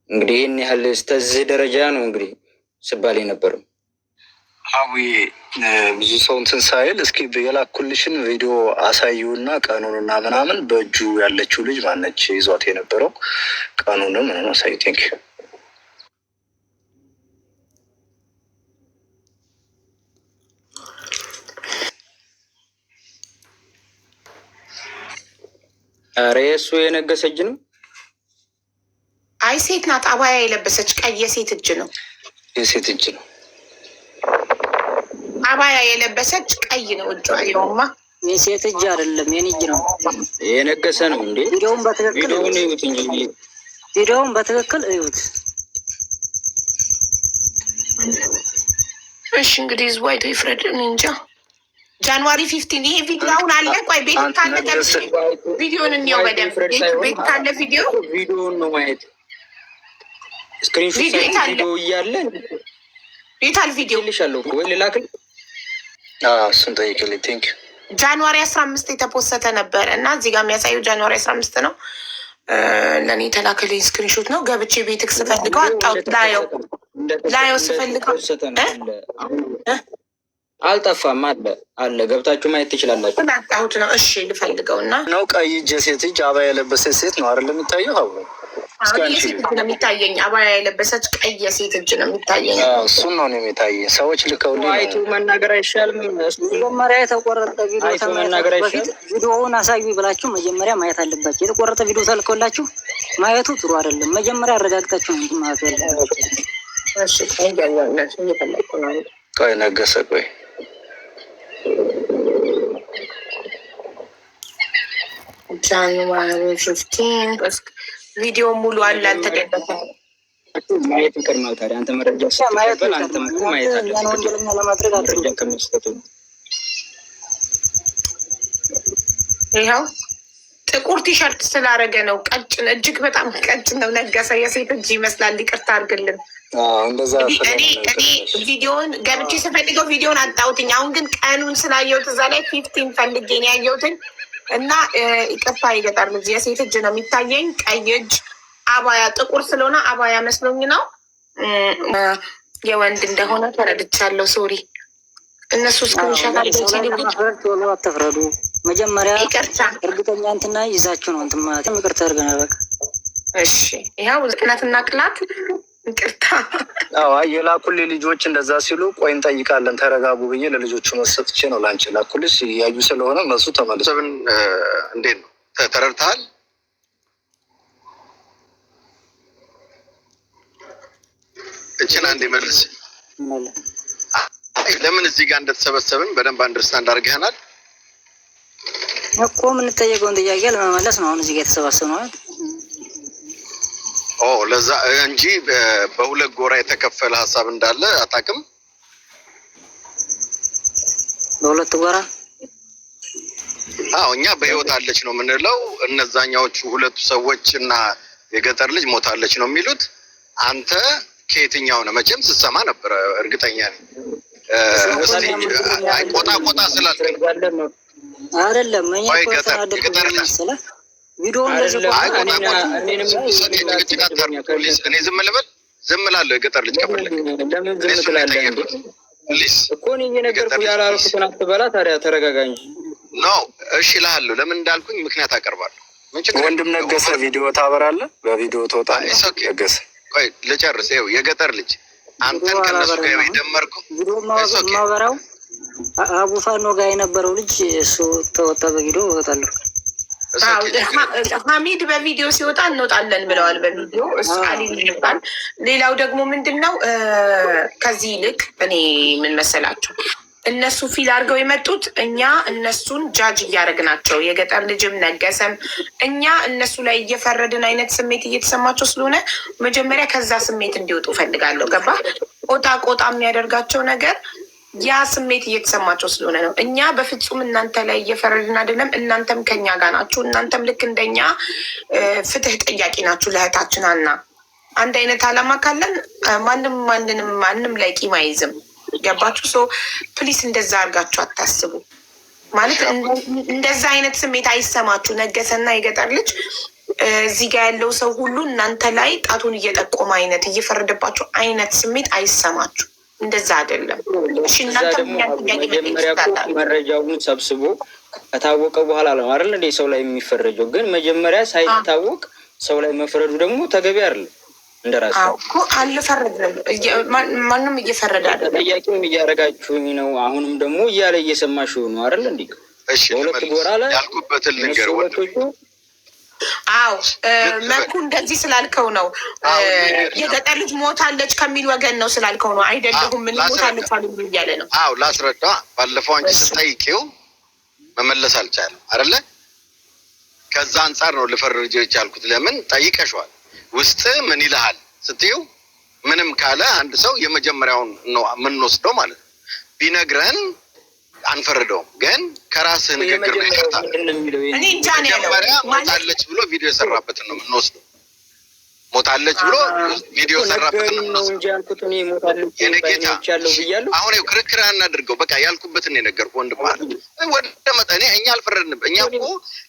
እንግዲህ ይህን ያህል እስከዚህ ደረጃ ነው እንግዲህ ስባል የነበረው። አዊ ብዙ ሰው እንትን ሳይል እስኪ የላኩልሽን ቪዲዮ አሳዩና ቀኑንና ምናምን በእጁ ያለችው ልጅ ማነች ይዟት የነበረው ቀኑንም ምናምን አሳዩ። ቴንክ ዩ። ኧረ እሱ የነገሰች ነው። አይ ሴት ናት፣ አባያ የለበሰች ቀይ የሴት እጅ ነው። የሴት እጅ ነው። አባያ የለበሰች ቀይ ነው እጇ። ይኸውማ የሴት እጅ አይደለም የኔ እጅ ነው። የነገሰ ነው እንዴ? ቪዲዮውን በትክክል እዩት እንጂ ቪዲዮውን በትክክል እዩት። እሺ እንግዲህ ህዝቡ አይቶ ይፍረድ። እኔ እንጃ። ጃንዋሪ 15 ይሄ ቪዲዮ አሁን አለ። ቆይ ቤት ካለ ቪዲዮን እንየው በደንብ። ቤት ካለ ቪዲዮን ነው ማየት። ስክሪንሾት ቪዲዮ እያለ ቤታል ቪዲዮ ልሻለሁ ወይ ልላክል? እሱን ጠይቅልኝ። ቴንክ ዩ። ጃንዋሪ 15 የተፖሰተ ነበር እና እዚህ ጋር የሚያሳየው ጃንዋሪ 15 ነው። ለእኔ የተላከልኝ ስክሪንሾት ነው። ገብቼ ቤትክ ስፈልገው አጣሁት። ላየው ስፈልገው አልጠፋም። አለ ገብታችሁ ማየት ትችላላችሁ። አጣሁት ነው። እሺ ልፈልገው እና ነው። ቀይ እጅ ሴት እጅ አባያ የለበሰች ሴት ነው አይደል የሚታየው? የሴት እጅ ነው የሚታየኝ። አባያ የለበሰች ቀይ የሴት እጅ ነው የሚታየኝ። እሱን ነው የሚታየኝ። ሰዎች ልከውልኝ አይቱ መናገር አይሻልም? መጀመሪያ የተቆረጠ ቪዲዮ መናገር አይሻልም? ቪዲዮውን አሳዩ ብላችሁ መጀመሪያ ማየት አለባችሁ። የተቆረጠ ቪዲዮ ተልከውላችሁ ማየቱ ጥሩ አይደለም። መጀመሪያ አረጋግጣችሁ ነው ማለት ያለባችሁ። እሺ እየፈለኩ ነው። ቆይ ነገሰ ቆይ ጃንዋሪ 15 ቪዲዮ ሙሉ አለ አልተገለጸም። ማየት ይቀርማል። ታዲያ አንተ መረጃ ስትቀበል አንተ ማየት አለብህ። ይኸው ጥቁር ቲሸርት ስላደረገ ነው። ቀጭን እጅግ በጣም ቀጭን ነው። ነገሰ የሴት እጅ ይመስላል። ይቅርታ አድርግልን። እኔ ቪዲዮን ገብቼ ስፈልገው ቪዲዮን አጣሁትኝ። አሁን ግን ቀኑን ስላየሁት እዛ ላይ 15 ፈልጌ ነው ያየሁትን እና ይቅርታ ይገጣል። የሴት እጅ ነው የሚታየኝ። ቀይ እጅ አባያ ጥቁር ስለሆነ አባያ መስሎኝ ነው። የወንድ እንደሆነ ተረድቻለሁ። ሶሪ እነሱ አትፍረዱ። መጀመሪያ እርግጠኛ እንትና ይዛችሁ ነው እንትን ማለት ይቅርታ አድርገን በቃ እሺ። ይኸው ቅናትና ቅላት ይቅርታ። የላኩልኝ ልጆች እንደዛ ሲሉ ቆይ እንጠይቃለን ተረጋጉ ብዬ ለልጆቹ መሰጥቼ ነው ላንቺ ላኩልሽ። ያዩ ስለሆነ እነሱ ተመልሰብን እንዴት ነው ተረድተሃል? እችን አንድ መልስ። ለምን እዚህ ጋር እንደተሰበሰብን በደንብ አንደርስታንድ አድርገናል እኮ የምንጠየቀውን ጥያቄ ለመመለስ ነው አሁን እዚህ ጋር የተሰባሰብነው። ለዛ እንጂ በሁለት ጎራ የተከፈለ ሀሳብ እንዳለ አታውቅም? በሁለት ጎራ? እኛ በህይወት አለች ነው የምንለው፣ እነዛኛዎቹ ሁለቱ ሰዎች እና የገጠር ልጅ ሞታለች ነው የሚሉት። አንተ ከየትኛው ነው? መቼም ስትሰማ ነበር እርግጠኛ ነኝ። ቆጣ ቆጣ ስላልክ አይደለም እኔ እኔ ዝም ልበል? ዝም እላለሁ። የገጠር ልጅ ከፈለግ እኮ እኔ እየነገርኩህ ያላልኩትን አትበላ። ታዲያ ተረጋጋ እንጂ ነው። እሺ እልሃለሁ። ለምን እንዳልኩኝ ምክንያት አቀርባለሁ። ወንድም ነገሰ ቪዲዮ ታበራለህ፣ በቪዲዮ ትወጣለህ። ነገሰ ቆይ ልጨርስ። ይኸው የገጠር ልጅ አንተን ከነሱ ጋር የደመርኩ ማበራው አቡፋኖ ጋር የነበረው ልጅ እሱ ተወጣ በቪዲዮ እወጣለሁ። ሀሚድ በቪዲዮ ሲወጣ እንወጣለን ብለዋል። በቪዲዮ እሱ አሊል ይባል። ሌላው ደግሞ ምንድን ነው ከዚህ ይልቅ እኔ ምን መሰላቸው እነሱ ፊል አድርገው የመጡት እኛ እነሱን ጃጅ እያደረግናቸው የገጠር ልጅም ነገሰም እኛ እነሱ ላይ እየፈረድን አይነት ስሜት እየተሰማቸው ስለሆነ መጀመሪያ ከዛ ስሜት እንዲወጡ ፈልጋለሁ። ገባ? ቆጣ ቆጣ የሚያደርጋቸው ነገር ያ ስሜት እየተሰማቸው ስለሆነ ነው። እኛ በፍጹም እናንተ ላይ እየፈረድን አይደለም። እናንተም ከኛ ጋር ናችሁ። እናንተም ልክ እንደኛ ፍትህ ጠያቂ ናችሁ ለእህታችን ሀና። አንድ አይነት አላማ ካለን ማንም ላይ ቂም አይዝም። ገባችሁ? ሶ ፕሊስ እንደዛ አድርጋችሁ አታስቡ። ማለት እንደዛ አይነት ስሜት አይሰማችሁ። ነገሰና የገጠር ልጅ እዚህ ጋር ያለው ሰው ሁሉ እናንተ ላይ ጣቱን እየጠቆመ አይነት እየፈረደባችሁ አይነት ስሜት አይሰማችሁ። እንደዛ አይደለም። እሺ እናንተ መጀመሪያ መረጃውን ሰብስቦ ከታወቀ በኋላ ነው አይደል እንዴ ሰው ላይ የሚፈረጀው። ግን መጀመሪያ ሳይታወቅ ሰው ላይ መፍረዱ ደግሞ ተገቢ አይደለም። እንደራሱ እኮ አልፈረድንም። ማንም እየፈረደ አይደለም። ጥያቄም እያደረጋችሁኝ ነው። አሁንም ደግሞ እያለ እየሰማሽው ነው አይደል እንዴ? እሺ ሁለት ጎራ ላይ ያልኩበትን ልንገር ወንድም። መልኩ እንደዚህ ስላልከው ነው። የገጠር ልጅ ሞታለች ከሚል ወገን ነው ስላልከው ነው። አይደለሁም ምን ሞታለች አሉ እያለ ነው። ላስረዳ። ባለፈው አንቺ ስጠይቂው መመለስ አልቻለም አይደለ? ከዛ አንጻር ነው ልፈርጀው የቻልኩት። ለምን ጠይቀሽዋል? ውስጥ ምን ይልሃል ስትይው ምንም ካለ አንድ ሰው የመጀመሪያውን ነው የምንወስደው ማለት ነው። ቢነግረን አንፈርደውም። ግን ከራስህ ንግግር ነው ይፈታል። መጀመሪያ ሞታለች ብሎ ቪዲዮ የሰራበትን ነው የምንወስደው። ሞታለች ብሎ ቪዲዮ የሰራበትን ነው የምንወስደው። የኔ ጌታ አሁን ይኸው ክርክር አናድርገው። በቃ ያልኩበትን ነው የነገርኩህ ወንድም ማለት ወደ መጠኔ እኛ አልፈረድንም። እኛ እኮ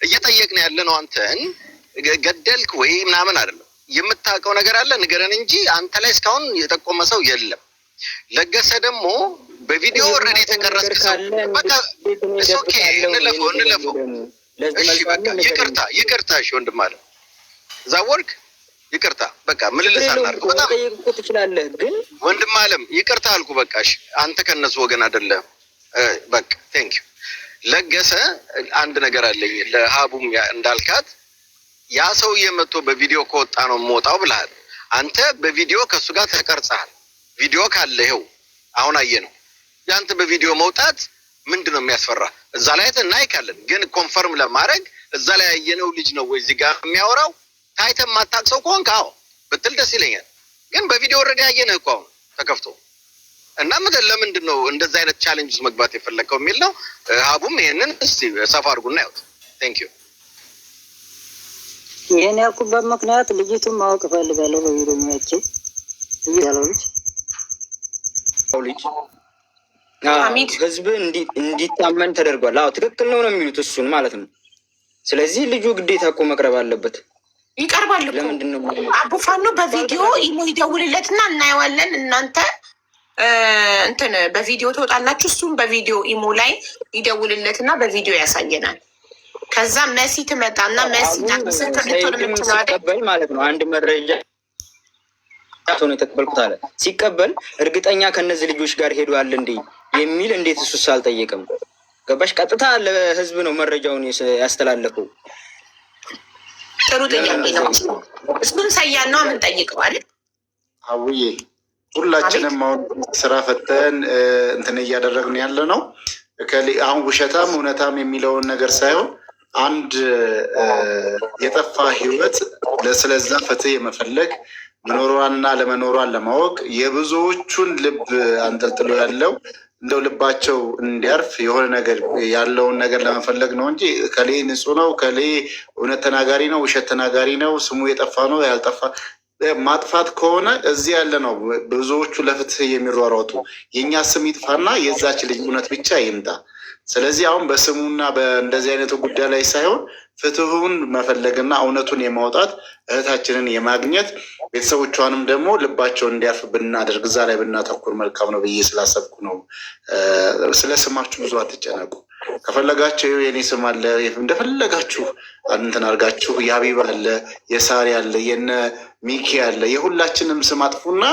እየጠየቅን ያለ ነው አንተን ገደልክ ወይ ምናምን አይደለም። የምታውቀው ነገር አለ ንገረን እንጂ አንተ ላይ እስካሁን የጠቆመ ሰው የለም። ለገሰ ደግሞ በቪዲዮ ኦልሬዲ የተቀረጽክ ሰው በቃ ኦኬ እንለፈው። እሺ በቃ ይቅርታ እሺ ወንድም አለ እዛ ወርክ ይቅርታ በቃ ምን ልልሳናርኩ በጣም ትችላለህ። ግን ወንድም አለም ይቅርታ አልኩ። በቃ እሺ አንተ ከነሱ ወገን አይደለም። በቃ ቴንክ ዩ። ለገሰ አንድ ነገር አለኝ ለሀቡም እንዳልካት ያ ሰውዬ መጥቶ በቪዲዮ ከወጣ ነው የምወጣው ብለሃል። አንተ በቪዲዮ ከእሱ ጋር ተቀርጸሃል። ቪዲዮ ካለ ይኸው አሁን አየነው። ያንተ በቪዲዮ መውጣት ምንድን ነው የሚያስፈራ? እዛ ላይ እናይካለን። ግን ኮንፈርም ለማድረግ እዛ ላይ ያየነው ልጅ ነው ወይ እዚህ ጋር የሚያወራው? ታይተህ የማታውቅ ሰው ከሆንክ አዎ ብትል ደስ ይለኛል። ግን በቪዲዮ ወረደ ያየነህ እኮ አሁን ተከፍቶ እና ለምንድን ነው እንደዚህ አይነት ቻሌንጅ ውስጥ መግባት የፈለግከው የሚል ነው። ሀቡም ይሄንን እስቲ ሰፋ አድርጉና ያውት። ቴንክ ዩ ይሄን ያልኩበት ምክንያት ልጅቱን ማወቅ እፈልጋለሁ። በቪዲዮ የሚያቸው ልጅ ህዝብ እንዲታመን ተደርጓል። አዎ ትክክል ነው የሚሉት እሱን ማለት ነው። ስለዚህ ልጁ ግዴታ እኮ መቅረብ አለበት። ይቀርባል እኮ አቡፋኖ በቪዲዮ ኢሞ ይደውልለትና እናየዋለን። እናንተ እንትን በቪዲዮ ትወጣላችሁ። እሱም በቪዲዮ ኢሞ ላይ ይደውልለትና በቪዲዮ ያሳየናል። ከዛ መሲ ትመጣና መሲ ምስክር ልትሆን የምትችለው ማለት ነው። አንድ መረጃ ሆነ የተቀበልኩት አለ። ሲቀበል እርግጠኛ ከነዚህ ልጆች ጋር ሄዷል እንዴ የሚል እንዴት እሱስ አልጠየቅም? ገባሽ? ቀጥታ ለህዝብ ነው መረጃውን ያስተላለፈው። ጥሩ ጥያቄ ነው። እሱን ሰያን ነው የምንጠይቀው አይደል? አውዬ ሁላችንም አሁን ስራ ፈተን እንትን እያደረግን ያለ ነው። አሁን ውሸታም እውነታም የሚለውን ነገር ሳይሆን አንድ የጠፋ ህይወት ስለዛ ፍትህ የመፈለግ መኖሯንና ለመኖሯን ለማወቅ የብዙዎቹን ልብ አንጠልጥሎ ያለው እንደው ልባቸው እንዲያርፍ የሆነ ነገር ያለውን ነገር ለመፈለግ ነው እንጂ ከሌ ንጹህ ነው፣ ከሌ እውነት ተናጋሪ ነው፣ ውሸት ተናጋሪ ነው፣ ስሙ የጠፋ ነው ያልጠፋ ማጥፋት ከሆነ እዚህ ያለ ነው። ብዙዎቹ ለፍትህ የሚሯሯጡ የእኛ ስም ይጥፋና የዛች ልጅ እውነት ብቻ ይምጣ። ስለዚህ አሁን በስሙና በእንደዚህ አይነቱ ጉዳይ ላይ ሳይሆን ፍትሁን መፈለግና እውነቱን የማውጣት እህታችንን የማግኘት ቤተሰቦቿንም ደግሞ ልባቸውን እንዲያርፍ ብናደርግ እዛ ላይ ብናተኩር መልካም ነው ብዬ ስላሰብኩ ነው። ስለ ስማችሁ ብዙ አትጨነቁ። ከፈለጋችሁ የኔ ስም አለ፣ እንደፈለጋችሁ እንትን አድርጋችሁ የሀቢባ አለ፣ የሳሪ አለ፣ የነ ሚኪ አለ። የሁላችንም ስም አጥፉና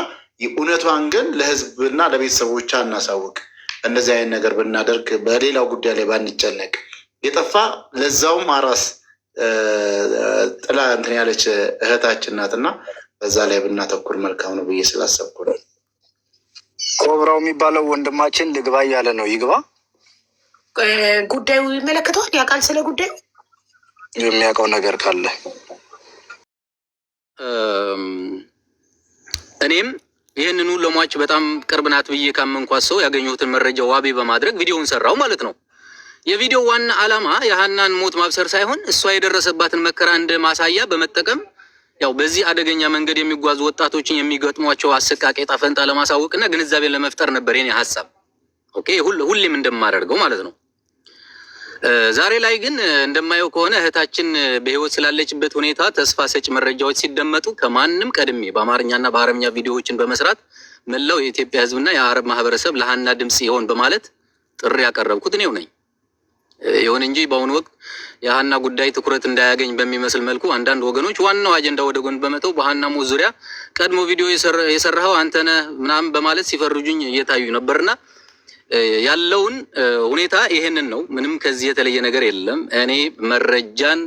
እውነቷን ግን ለህዝብና ለቤተሰቦቿ እናሳውቅ። እንደዚህ አይነት ነገር ብናደርግ በሌላው ጉዳይ ላይ ባንጨነቅ፣ የጠፋ ለዛውም አራስ ጥላ እንትን ያለች እህታችን ናትና በዛ ላይ ብናተኩር መልካም ነው ብዬ ስላሰብኩ ነው። ኮብራው የሚባለው ወንድማችን ልግባ እያለ ነው። ይግባ። ጉዳዩ ይመለከተዋል፣ ያውቃል። ስለ ጉዳዩ የሚያውቀው ነገር ካለ እኔም ይህንኑ ለሟች በጣም ቅርብ ናት ብዬ ካመንኳት ሰው ያገኘሁትን መረጃ ዋቢ በማድረግ ቪዲዮውን ሰራው ማለት ነው። የቪዲዮ ዋና ዓላማ የሀናን ሞት ማብሰር ሳይሆን እሷ የደረሰባትን መከራ እንደ ማሳያ በመጠቀም ያው በዚህ አደገኛ መንገድ የሚጓዙ ወጣቶችን የሚገጥሟቸው አሰቃቂ ዕጣ ፈንታ ለማሳወቅና ግንዛቤን ለመፍጠር ነበር የኔ ሀሳብ። ኦኬ፣ ሁሌም እንደማደርገው ማለት ነው። ዛሬ ላይ ግን እንደማየው ከሆነ እህታችን በህይወት ስላለችበት ሁኔታ ተስፋ ሰጭ መረጃዎች ሲደመጡ ከማንም ቀድሜ በአማርኛና በአረብኛ ቪዲዮዎችን በመስራት መላው የኢትዮጵያ ህዝብና የአረብ ማህበረሰብ ለሀና ድምጽ ይሆን በማለት ጥሪ ያቀረብኩት እኔው ነኝ። ይሁን እንጂ በአሁኑ ወቅት የሀና ጉዳይ ትኩረት እንዳያገኝ በሚመስል መልኩ አንዳንድ ወገኖች ዋናው አጀንዳ ወደ ጎን በመተው በሀና ሞት ዙሪያ ቀድሞ ቪዲዮ የሰራኸው አንተነህ ምናምን በማለት ሲፈርጁኝ እየታዩ ነበርና ያለውን ሁኔታ ይሄንን ነው። ምንም ከዚህ የተለየ ነገር የለም። እኔ መረጃን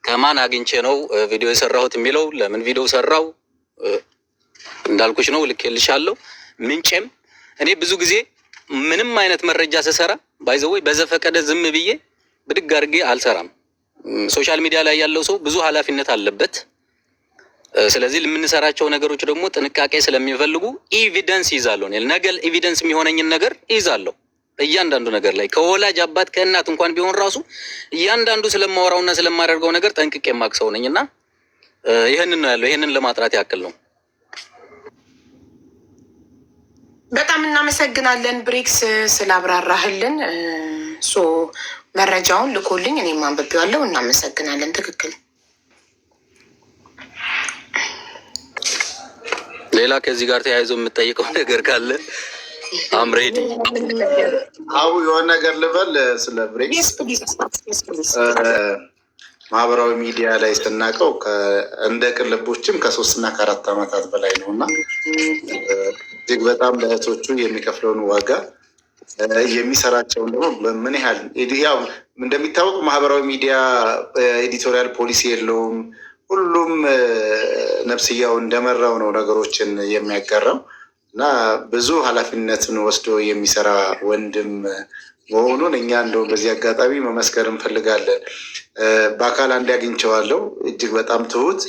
ከማን አግኝቼ ነው ቪዲዮ የሰራሁት የሚለው ለምን ቪዲዮ ሰራው እንዳልኩሽ ነው ልኬልሻለሁ። ምንጭም እኔ ብዙ ጊዜ ምንም አይነት መረጃ ስሰራ ባይዘወይ በዘፈቀደ ዝም ብዬ ብድግ አድርጌ አልሰራም። ሶሻል ሚዲያ ላይ ያለው ሰው ብዙ ኃላፊነት አለበት። ስለዚህ የምንሰራቸው ነገሮች ደግሞ ጥንቃቄ ስለሚፈልጉ ኤቪደንስ ይዛለሁ። ነገ ኤቪደንስ የሚሆነኝን ነገር ይዛለሁ። እያንዳንዱ ነገር ላይ ከወላጅ አባት ከእናት እንኳን ቢሆን ራሱ እያንዳንዱ ስለማወራውና ስለማደርገው ነገር ጠንቅቄ የማቅሰው ነኝና ይሄንን ነው ያለው። ይሄንን ለማጥራት ያክል ነው። በጣም እናመሰግናለን ብሬክስ ስላብራራህልን። መረጃውን ልኮልኝ እኔም አንብቤዋለሁ። እናመሰግናለን። ትክክል። ሌላ ከዚህ ጋር ተያይዞ የምጠይቀው ነገር ካለ አምሬድ አው የሆነ ነገር ልበል ስለ ብሬክስ። ማህበራዊ ሚዲያ ላይ ስናውቀው እንደ ቅልቦችም ከ3 እና ከ4 ዓመታት በላይ ነው እና እጅግ በጣም ለእህቶቹ የሚከፍለውን ዋጋ የሚሰራቸውን ደግሞ በምን ያህል ያው እንደሚታወቅ ማህበራዊ ሚዲያ ኤዲቶሪያል ፖሊሲ የለውም። ሁሉም ነፍስያው እንደመራው ነው ነገሮችን የሚያቀረው እና ብዙ ኃላፊነትን ወስዶ የሚሰራ ወንድም መሆኑን እኛ እንደው በዚህ አጋጣሚ መመስከር እንፈልጋለን። በአካል አንድ አግኝቼዋለሁ። እጅግ በጣም ትሁት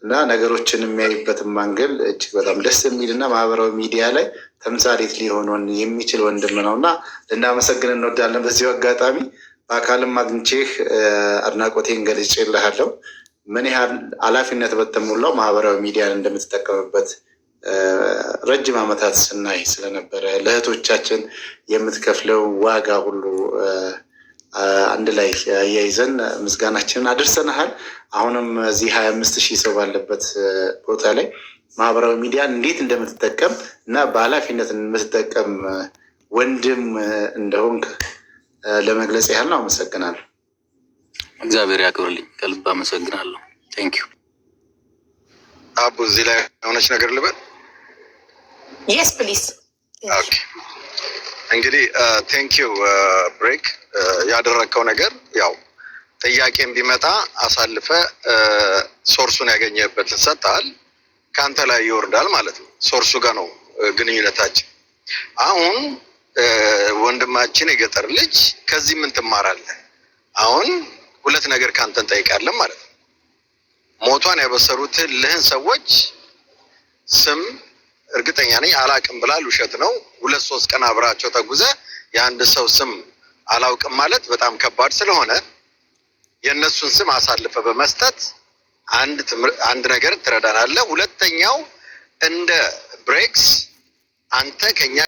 እና ነገሮችን የሚያዩበትን ማንገል እጅግ በጣም ደስ የሚል እና ማህበራዊ ሚዲያ ላይ ተምሳሌት ሊሆን የሚችል ወንድም ነው እና ልናመሰግን እንወዳለን። በዚሁ አጋጣሚ በአካልም አግኝቼህ አድናቆቴን ገልጬልሃለሁ። ምን ያህል ኃላፊነት በተሞላው ማህበራዊ ሚዲያን እንደምትጠቀምበት ረጅም ዓመታት ስናይ ስለነበረ ለእህቶቻችን የምትከፍለው ዋጋ ሁሉ አንድ ላይ አያይዘን ምስጋናችንን አድርሰናል። አሁንም እዚህ 25,000 ሰው ባለበት ቦታ ላይ ማህበራዊ ሚዲያን እንዴት እንደምትጠቀም እና በኃላፊነት የምትጠቀም ወንድም እንደሆንክ ለመግለጽ ያህል ነው። አመሰግናለሁ። እግዚአብሔር ያክብርልኝ። ከልብ አመሰግናለሁ። ቴንኪዩ። አቡ እዚህ ላይ የሆነች ነገር ልበል? የስ ፕሊዝ። ኦኬ እንግዲህ ቴንኪዩ ብሬክ ያደረግከው ነገር ያው ጥያቄም ቢመጣ አሳልፈ ሶርሱን ያገኘበትን ሰጥተሃል። ከአንተ ላይ ይወርዳል ማለት ነው። ሶርሱ ጋር ነው ግንኙነታችን። አሁን ወንድማችን የገጠር ልጅ ከዚህ ምን ትማራለህ? አሁን ሁለት ነገር ከአንተ እንጠይቃለን ማለት ነው። ሞቷን ያበሰሩትን ልህን ሰዎች ስም እርግጠኛ ነኝ አላቅም ብላል። ውሸት ነው። 2-3 ቀን አብራቸው ተጉዘ የአንድ ሰው ስም አላውቅም ማለት በጣም ከባድ ስለሆነ የእነሱን ስም አሳልፈ በመስጠት አንድ ነገር ትረዳናለህ። ሁለተኛው እንደ ብሬክስ አንተ ከኛ